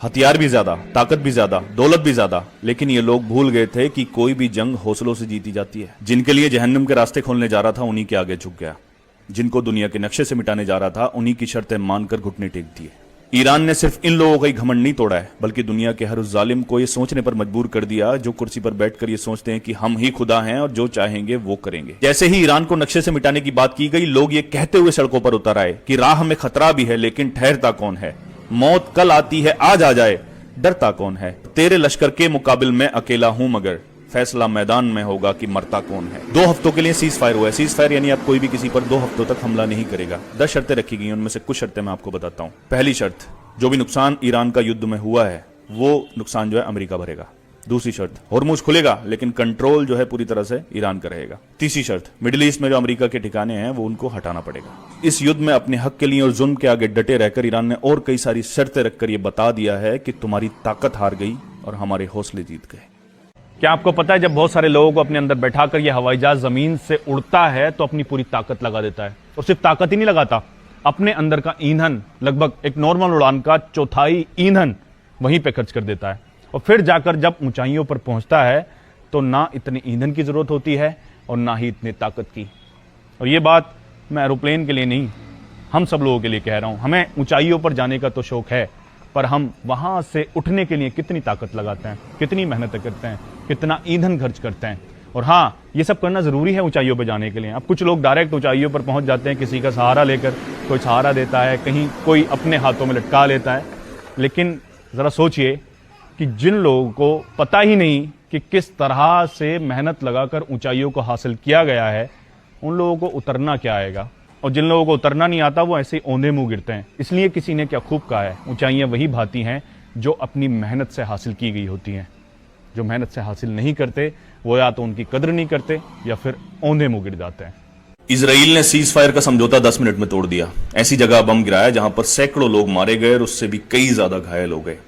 हथियार भी ज्यादा, ताकत भी ज्यादा, दौलत भी ज्यादा, लेकिन ये लोग भूल गए थे कि कोई भी जंग हौसलों से जीती जाती है। जिनके लिए जहन्नुम के रास्ते खोलने जा रहा था उन्हीं के आगे झुक गया, जिनको दुनिया के नक्शे से मिटाने जा रहा था उन्हीं की शर्तें मानकर घुटने टेक दिए। ईरान ने सिर्फ इन लोगों का ही घमंड नहीं तोड़ा है, बल्कि दुनिया के हर उस जालिम को यह सोचने पर मजबूर कर दिया जो कुर्सी पर बैठकर ये सोचते हैं कि हम ही खुदा हैं और जो चाहेंगे वो करेंगे। जैसे ही ईरान को नक्शे से मिटाने की बात की गई, लोग ये कहते हुए सड़कों पर उतर आए कि राह में खतरा भी है लेकिन ठहरता कौन है, मौत कल आती है आज आ जाए, डरता कौन है, तेरे लश्कर के मुकाबिल में अकेला हूं मगर फैसला मैदान में होगा कि मरता कौन है। 2 हफ्तों के लिए सीज फायर हुआ है। सीज फायर यानी अब कोई भी किसी पर 2 हफ्तों तक हमला नहीं करेगा। 10 शर्तें रखी गई, उनमें से कुछ शर्तें मैं आपको बताता हूं। पहली शर्त, जो भी नुकसान ईरान का युद्ध में हुआ है वो नुकसान जो है अमेरिका भरेगा। दूसरी शर्त, होर्मुज खुलेगा लेकिन कंट्रोल जो है पूरी तरह से ईरान का रहेगा। तीसरी शर्त, मिडिल ईस्ट में जो अमेरिका के ठिकाने हैं वो उनको हटाना पड़ेगा। इस युद्ध में अपने हक के लिए और जुल्म के आगे डटे रहकर ईरान ने और कई सारी शर्तें रखकर यह बता दिया है कि तुम्हारी ताकत हार गई और हमारे हौसले जीत गए। क्या आपको पता है, जब बहुत सारे लोगों को अपने अंदर बैठाकर यह हवाई जहाज जमीन से उड़ता है तो अपनी पूरी ताकत लगा देता है। और सिर्फ ताकत ही नहीं लगाता, अपने अंदर का ईंधन, लगभग एक नॉर्मल उड़ान का 1/4 ईंधन वहीं पे खर्च कर देता है। और फिर जाकर जब ऊंचाइयों पर पहुंचता है तो ना इतने ईंधन की जरूरत होती है और ना ही इतनी ताकत की। और ये बात मैं एरोप्लेन के लिए नहीं, हम सब लोगों के लिए कह रहा हूं। हमें ऊंचाइयों पर जाने का तो शौक है, पर हम वहां से उठने के लिए कितनी ताकत लगाते हैं, कितनी मेहनत करते हैं, कितना ईंधन खर्च करते हैं। और हाँ, ये सब करना जरूरी है ऊंचाइयों पर जाने के लिए। अब कुछ लोग डायरेक्ट ऊंचाइयों पर पहुंच जाते हैं, किसी का सहारा लेकर, कोई सहारा देता है, कहीं कोई अपने हाथों में लटका लेता है। लेकिन जरा सोचिए कि जिन लोगों को पता ही नहीं कि किस तरह से मेहनत लगाकर ऊंचाइयों को हासिल किया गया है, उन लोगों को उतरना क्या आएगा। और जिन लोगों को उतरना नहीं आता वो ऐसे औंधे मुंह गिरते हैं। इसलिए किसी ने क्या खूब कहा है, ऊंचाइयां वही भाती हैं जो अपनी मेहनत से हासिल की गई होती हैं। जो मेहनत से हासिल नहीं करते वो या तो उनकी कदर नहीं करते या फिर औंधे मुंह गिर जाते हैं। इजराइल ने सीज फायर का समझौता 10 मिनट में तोड़ दिया। ऐसी जगह बम गिराया जहां पर सैकड़ों लोग मारे गए और उससे भी कई ज्यादा घायल हो गए।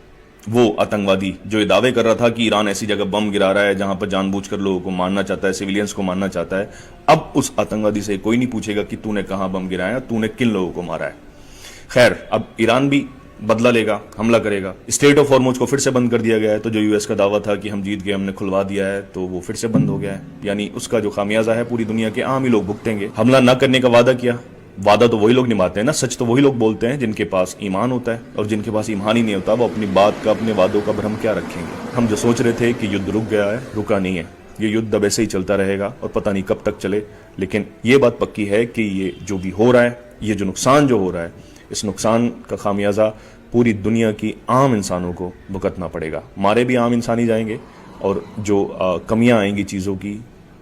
वो आतंकवादी जो ये दावे कर रहा था कि ईरान ऐसी जगह बम गिरा रहा है जहां पर जानबूझकर लोगों को मारना चाहता है, सिविलियंस को मारना चाहता है, अब उस आतंकवादी से कोई नहीं पूछेगा कि तूने कहां बम गिराया, तूने किन लोगों को मारा है। खैर, अब ईरान भी बदला लेगा, हमला करेगा। स्ट्रेट ऑफ हॉर्मुज को फिर से बंद कर दिया गया है, तो जो यूएस का दावा था कि हम जीत गए, हमने खुलवा दिया है, तो वो फिर से बंद हो गया है। यानी उसका जो खामियाजा है पूरी दुनिया के आम ही लोग भुगतेंगे। हमला न करने का वादा किया, वादा तो वही लोग निभाते हैं ना, सच तो वही लोग बोलते हैं जिनके पास ईमान होता है। और जिनके पास ईमान ही नहीं होता वो अपनी बात का, अपने वादों का भ्रम क्या रखेंगे। हम जो सोच रहे थे कि युद्ध रुक गया है, रुका नहीं है। ये युद्ध अब ऐसे ही चलता रहेगा और पता नहीं कब तक चले। लेकिन ये बात पक्की है कि ये जो भी हो रहा है, ये जो नुकसान जो हो रहा है, इस नुकसान का खामियाजा पूरी दुनिया की आम इंसानों को भुगतना पड़ेगा। मारे भी आम इंसान ही जाएंगे और जो कमियां आएंगी चीज़ों की,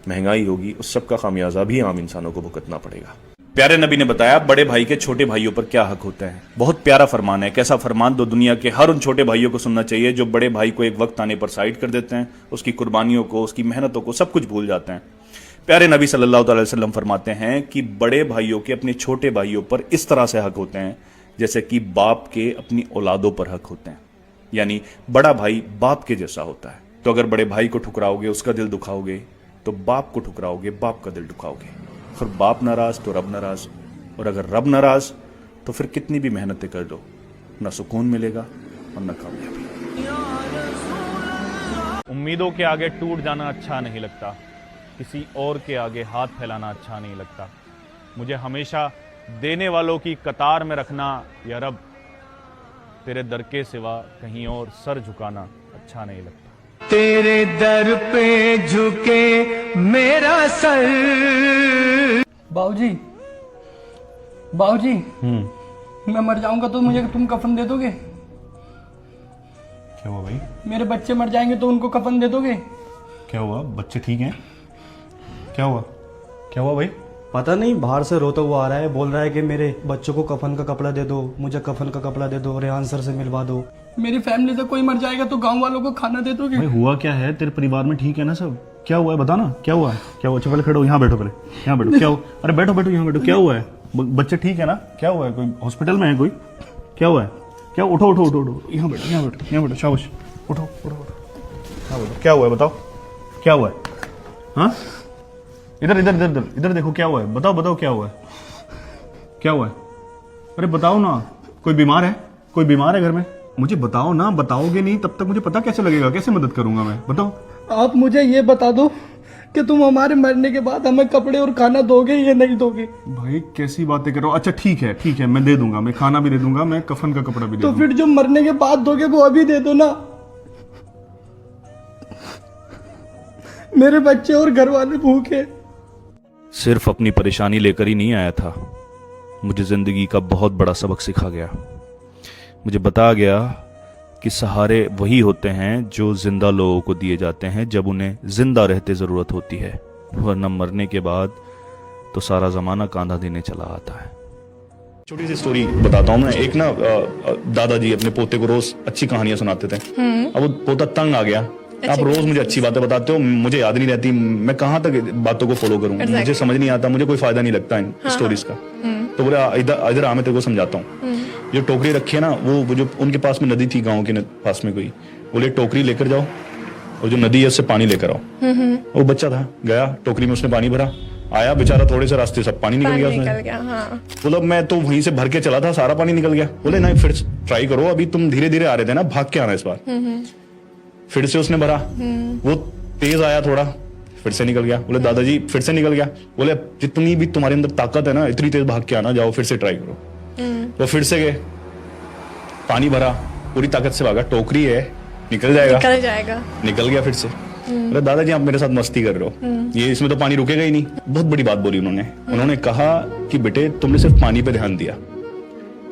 महंगाई होगी, उस सब का खामियाजा भी आम इंसानों को भुगतना पड़ेगा। प्यारे नबी ने बताया बड़े भाई के छोटे भाइयों पर क्या हक होता है। बहुत प्यारा फरमान है। कैसा फरमान, दो दुनिया के हर उन छोटे भाइयों को सुनना चाहिए जो बड़े भाई को एक वक्त आने पर साइड कर देते हैं, उसकी कुर्बानियों को, उसकी मेहनतों को, सब कुछ भूल जाते हैं। प्यारे नबी सल्लल्लाहु अलैहि वसल्लम फरमाते हैं कि बड़े भाइयों के अपने छोटे भाइयों पर इस तरह से हक होते हैं जैसे कि बाप के अपनी औलादों पर हक होते हैं। यानी बड़ा भाई बाप के जैसा होता है। तो अगर बड़े भाई को ठुकराओगे, उसका दिल दुखाओगे, तो बाप को ठुकराओगे, बाप का दिल दुखाओगे। फिर बाप नाराज तो रब नाराज, और अगर रब नाराज तो फिर कितनी भी मेहनतें कर लो, ना सुकून मिलेगा और ना कामयाबी। उम्मीदों के आगे टूट जाना अच्छा नहीं लगता, किसी और के आगे हाथ फैलाना अच्छा नहीं लगता। मुझे हमेशा देने वालों की कतार में रखना या रब, तेरे दर के सिवा कहीं और सर झुकाना अच्छा नहीं लगता। तेरे दर पे झुके मेरा सर। बाबूजी, बाबूजी, मैं मर जाऊंगा तो मुझे तुम कफन दे दोगे? क्या हुआ भाई? मेरे बच्चे मर जाएंगे तो उनको कफन दे दोगे? क्या हुआ? बच्चे ठीक हैं? क्या हुआ? क्या हुआ भाई? पता नहीं, बाहर से रोता हुआ आ रहा है, बोल रहा है कि मेरे बच्चों को कफन का कपड़ा दे दो, मुझे कफन का कपड़ा दे दो, रेहान सर से मिलवा दो। मेरी फैमिली से कोई मर जाएगा तो गांव वालों को खाना दे दोगे? भाई हुआ क्या है? तेरे परिवार में ठीक है ना सब? क्या हुआ है बता ना, क्या हुआ है? क्या हुआ? पहले खड़ो, यहाँ बैठो, पहले यहाँ बैठो। क्या हुआ? अरे बैठो बैठो, यहाँ बैठो। क्या हुआ है? बच्चे ठीक है ना? क्या हुआ है? कोई हॉस्पिटल में है कोई? क्या हुआ है? क्या? उठो उठो उठो उठो, यहाँ बैठो, यहाँ बैठो, यहाँ बैठो, शाबाश, उठो उठो उठो, यहाँ बैठो। क्या हुआ है बताओ, क्या हुआ है? हाँ, इधर इधर इधर इधर इधर देखो, क्या हुआ है? बताओ बताओ, क्या हुआ है? क्या हुआ है? अरे बताओ ना। कोई बीमार है? कोई बीमार है घर में? मुझे बताओ ना, बताओगे नहीं तब तक मुझे पता कैसे लगेगा, कैसे मदद करूंगा मैं, बताओ। आप मुझे ये बता दो कि तुम हमारे मरने के बाद हमें कपड़े और खाना दोगे या नहीं दोगे? भाई कैसी बातें कर रहे हो। अच्छा ठीक है मैं दे दूंगा, मैं खाना भी दे दूंगा, मैं कफन का कपड़ा भी दे तो दूंगा। फिर जो मरने के बाद दोगे वो अभी दे दो ना। मेरे बच्चे और घर वाले भूखे। सिर्फ अपनी परेशानी लेकर ही नहीं आया था, मुझे जिंदगी का बहुत बड़ा सबक सिखा गया। मुझे बताया गया कि सहारे वही होते हैं जो जिंदा लोगों को दिए जाते हैं जब उन्हें जिंदा रहते जरूरत होती है, वरना मरने के बाद तो सारा जमाना कांधा देने चला आता है। छोटी सी स्टोरी बताता हूँ मैं। एक ना दादाजी अपने पोते को रोज अच्छी कहानियां सुनाते थे। अब वो पोता तंग आ गया, आप रोज मुझे अच्छी बातें बताते हो, मुझे याद नहीं रहती, मैं कहाँ तक बातों को फॉलो करूँ, मुझे समझ नहीं आता, मुझे कोई फायदा नहीं लगता इन स्टोरीज का। तो बोले इधर आ, मैं तेरे को समझाता हूँ। जो टोकरी रखी है ना, वो जो उनके पास में नदी थी गाँव के पास में कोई, बोले टोकरी लेकर जाओ और जो नदी है उससे पानी लेकर आओ। वो बच्चा था, गया टोकरी में, उसने पानी भरा, आया बेचारा, थोड़े से रास्ते सब पानी निकल गया उसमें। बोला मैं तो वहीं से भर के चला था, सारा पानी निकल गया। बोले नहीं, फिर ट्राई करो, अभी तुम धीरे धीरे आ रहे थे ना, भाग के आना इस बार। फिर से उसने भरा, वो तेज आया थोड़ा, फिर से निकल गया। बोले दादाजी फिर से निकल गया। बोले जितनी भी तुम्हारे अंदर ताकत है ना, इतनी तेज भाग के आना, जाओ फिर से ट्राई करो। तो फिर से गए, पानी भरा, पूरी ताकत से भागा, टोकरी है, निकल जाएगा। निकल गया फिर से। बोले दादाजी आप मेरे साथ मस्ती कर रहे हो, ये इसमें तो पानी रुकेगा ही नहीं। बहुत बड़ी बात बोली उन्होंने कहा कि बेटे तुमने सिर्फ पानी पे ध्यान दिया,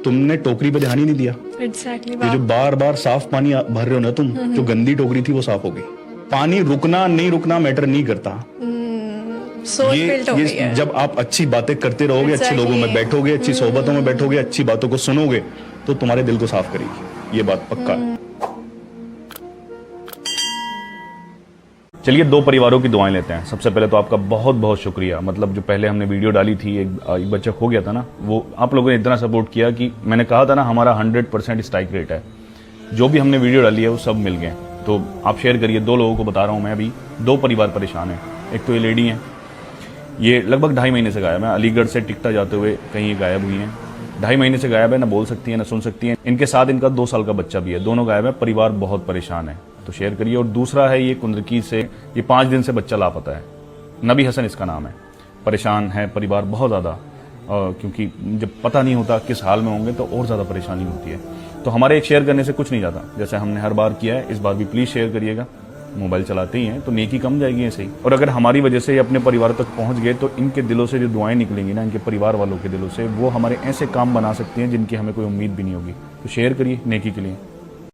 तुमने टोकरी पे ध्यान ही नहीं दिया। Exactly, ये जो बार बार साफ पानी भर रहे हो ना तुम, जो गंदी टोकरी थी वो साफ हो गई। पानी रुकना नहीं रुकना मैटर नहीं करता। सोच बिल्ट हो गई है। जब आप अच्छी बातें करते रहोगे, अच्छे लोगों में बैठोगे, अच्छी सोबतों में बैठोगे, अच्छी बातों को सुनोगे, तो तुम्हारे दिल को साफ करेगी, ये बात पक्का है। चलिए दो परिवारों की दुआएं लेते हैं। सबसे पहले तो आपका बहुत बहुत शुक्रिया, मतलब जो पहले हमने वीडियो डाली थी, एक बच्चा खो गया था ना, वो आप लोगों ने इतना सपोर्ट किया कि मैंने कहा था ना हमारा 100% स्ट्राइक रेट है। जो भी हमने वीडियो डाली है वो सब मिल गए। तो आप शेयर करिए। दो लोगों को बता रहा हूँ मैं अभी, दो परिवार परेशान हैं। एक तो ये लेडी हैं, ये लगभग 2.5 महीने से गायब है। अलीगढ़ से टिकटा जाते हुए कहीं ये गायब हुई हैं। 2.5 महीने से गायब है, ना बोल सकती है ना सुन सकती है। इनके साथ इनका 2 साल का बच्चा भी है, दोनों गायब है। परिवार बहुत परेशान है, तो शेयर करिए। और दूसरा है ये कुंदरकी से, ये 5 दिन से बच्चा लापता है। नबी हसन इसका नाम है। परेशान है परिवार बहुत ज़्यादा, क्योंकि जब पता नहीं होता किस हाल में होंगे तो और ज़्यादा परेशानी होती है। तो हमारे एक शेयर करने से कुछ नहीं जाता, जैसे हमने हर बार किया है, इस बार भी प्लीज़ शेयर करिएगा। मोबाइल चलाते ही हैं तो नेकी कम जाएगी ऐसे ही। और अगर हमारी वजह से ये अपने परिवार तक पहुंच गए तो इनके दिलों से जो दुआएं निकलेंगी ना, इनके परिवार वालों के दिलों से, वो हमारे ऐसे काम बना सकती हैं जिनकी हमें कोई उम्मीद भी नहीं होगी। तो शेयर करिए नेकी के लिए।